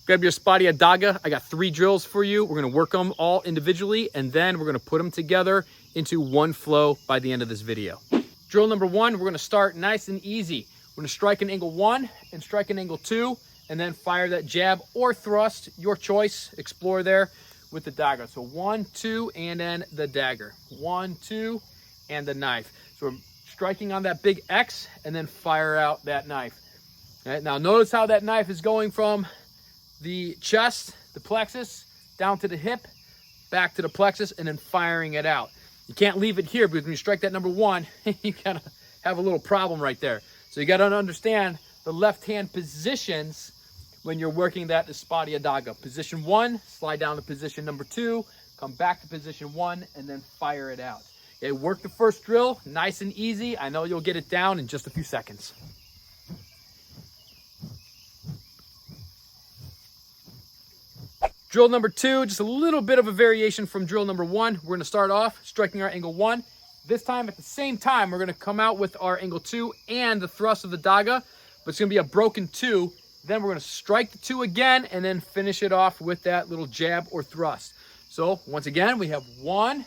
Grab your Espada Y Daga. I got 3 drills for you. We're gonna work them all individually, and then we're gonna put them together into one flow by the end of this video. Drill number 1, we're gonna start nice and easy. We're gonna strike an angle 1 and strike an angle 2, and then fire that jab or thrust, your choice, explore there with the dagger. So 1, 2, and then the dagger. 1, 2, and the knife. So we're striking on that big X and then fire out that knife. All right, now notice how that knife is going from the chest, the plexus, down to the hip, back to the plexus, and then firing it out. You can't leave it here because when you strike that number 1, you kind of have a little problem right there. So you got to understand the left hand positions when you're working that Espada Y Daga. Position 1, slide down to position number 2, come back to position 1, and then fire it out. Okay, work the first drill, nice and easy. I know you'll get it down in just a few seconds. Drill number 2, just a little bit of a variation from drill number 1. We're gonna start off striking our angle 1. This time, at the same time, we're gonna come out with our angle 2 and the thrust of the daga, but it's gonna be a broken 2. Then we're gonna strike the 2 again and then finish it off with that little jab or thrust. So once again, we have 1,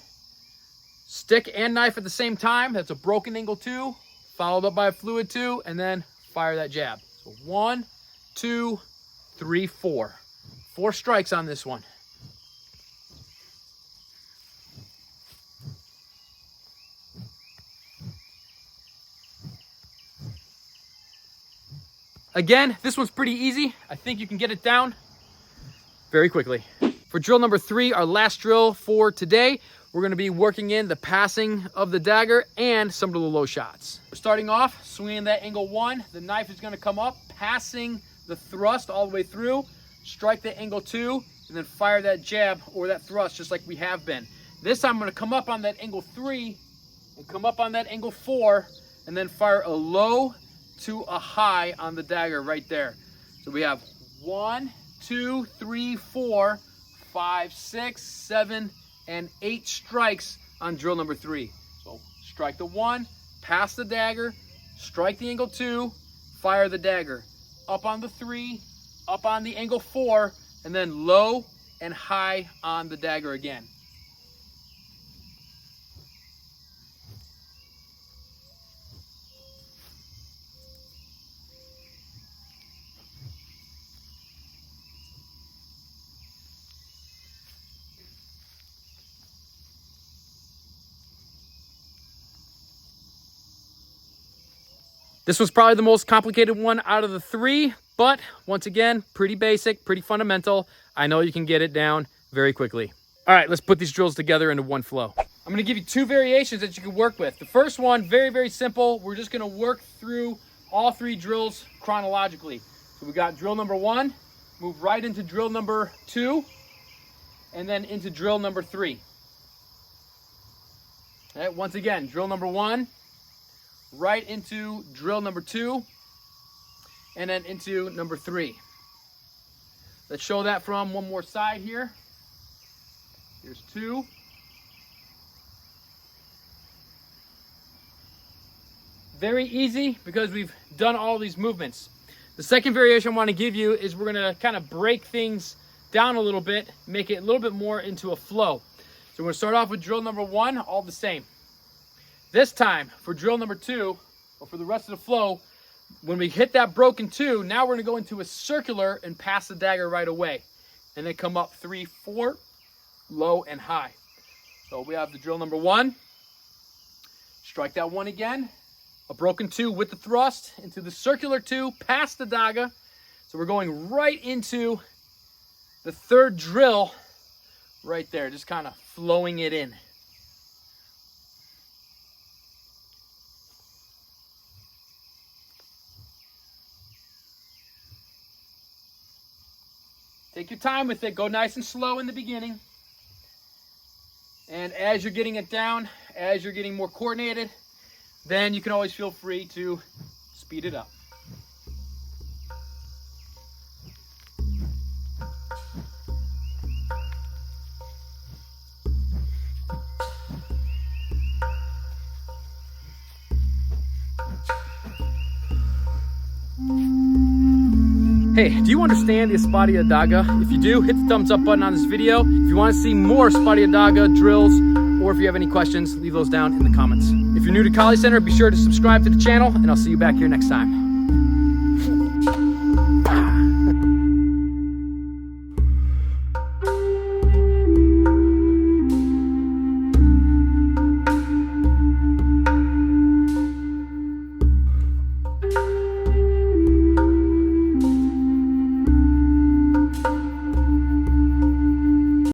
stick and knife at the same time. That's a broken angle 2, followed up by a fluid 2, and then fire that jab. So 1, 2, 3, 4. 4 strikes on this one. Again, this one's pretty easy. I think you can get it down very quickly. For drill number 3, our last drill for today, we're gonna be working in the passing of the dagger and some of the low shots. We're starting off, swinging that angle 1. The knife is gonna come up, passing the thrust all the way through. Strike the angle 2, and then fire that jab or that thrust just like we have been. This time I'm gonna come up on that angle 3 and come up on that angle 4, and then fire a low to a high on the dagger right there. So we have 1, 2, 3, 4, 5, 6, 7, and 8 strikes on drill number 3. So strike the 1, pass the dagger, strike the angle 2, fire the dagger. Up on the 3, up on the angle 4, and then low and high on the dagger again. This was probably the most complicated one out of the 3, but once again, pretty basic, pretty fundamental. I know you can get it down very quickly. All right, let's put these drills together into one flow. I'm gonna give you 2 variations that you can work with. The first one, very, very simple. We're just gonna work through all 3 drills chronologically. So we got drill number 1, move right into drill number 2, and then into drill number 3. All right, once again, drill number 1, right into drill number 2, and then into number 3. Let's show that from one more side here. Here's 2. Very easy because we've done all these movements. The second variation I want to give you is we're going to kind of break things down a little bit, make it a little bit more into a flow. So we're going to start off with drill number 1, all the same. This time, for drill number 2, or for the rest of the flow, when we hit that broken 2, now we're going to go into a circular and pass the dagger right away. And then come up 3, 4, low and high. So we have the drill number 1. Strike that 1 again. A broken 2 with the thrust into the circular 2, past the daga. So we're going right into the 3rd drill right there, just kind of flowing it in. Take your time with it. Go nice and slow in the beginning. And as you're getting it down, as you're getting more coordinated, then you can always feel free to speed it up. Hey, do you understand the Espada Y Daga? If you do, hit the thumbs up button on this video. If you want to see more Espada Y Daga drills, or if you have any questions, leave those down in the comments. If you're new to Kali Center, be sure to subscribe to the channel, and I'll see you back here next time.